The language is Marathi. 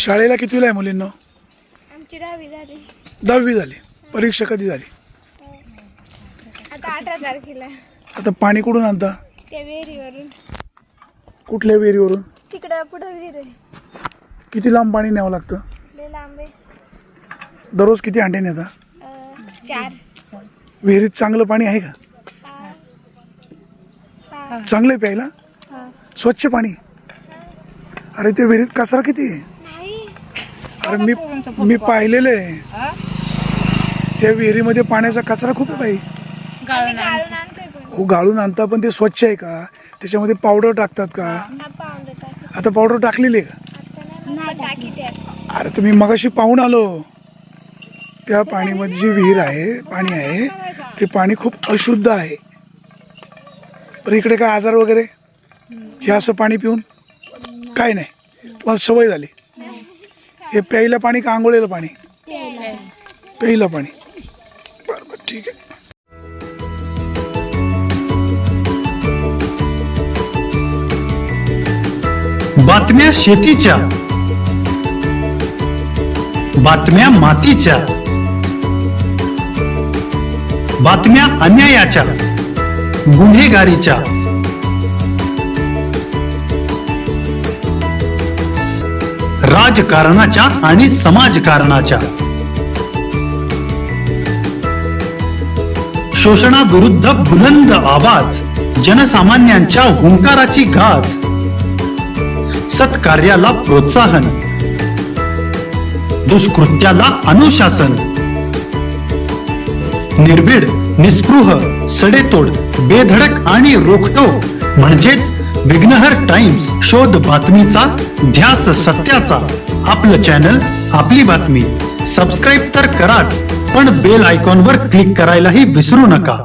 शाळेला कितवीला आहे मुलींना? आमची 10वी झाली. 10वी झाली. परीक्षा कधी झाली? आता 18 तारखेला. आता पाणी कुठून आणता? त्या विहिरीवरून. कुठल्या विहिरीवरून? तिकडं पुढं विहीर आहे. किती लांब पाणी न्यावं लागतं? लय लांब आहे. दररोज किती अंडे नेता? 4. विहिरीत चांगलं पाणी आहे का? चांगलं आहे प्यायला? स्वच्छ पाणी? अरे ते विहिरीत कचरा किती आहे? नाही. अरे मी पाहिलेलं आहे त्या विहिरीमध्ये पाण्याचा कचरा खूप आहे बाई. गाळून आणतोय पण. हो गाळून आणता, पण ते स्वच्छ आहे का? त्याच्यामध्ये पावडर टाकतात का? हा पावडर टाकी. आता पावडर टाकलेली आहे का? आता नाही टाकी त्यात. अरे तुम्ही मगाशी पाहून आलो त्या पाणीमध्ये जी विहीर आहे पाणी आहे ते पाणी खूप अशुद्ध आहे. पण इकडे काय आजार वगैरे हे असं पाणी पिऊन? काय नाही, मला सवय झाली. हे प्यायला पाणी का आंघोळीला पाणी? प्यायला पाणी. बरं बरं ठीक आहे. बातम्या शेतीच्या, बातम्या मातीच्या, बातम्या अन्यायाच्या, गुन्हेगारीच्या, राजकारणाच्या आणि समाजकारणाच्या, शोषणाविरुद्ध बुलंद आवाज, जनसामान्यांच्या हुंकाराची गाज, सत्कार्याला प्रोत्साहन, दुष्कृत्याला अनुशासन, निर्भीड, निस्पृह, सडेतोड, बेधडक आणि रोखठोक म्हणजेच विघ्नहर टाइम्स. शोध बातमीचा, ध्यास सत्याचा. आपलं चॅनल, आपली बातमी. सबस्क्राईब तर कराच, पण बेल आयकॉनवर क्लिक करायलाही विसरू नका.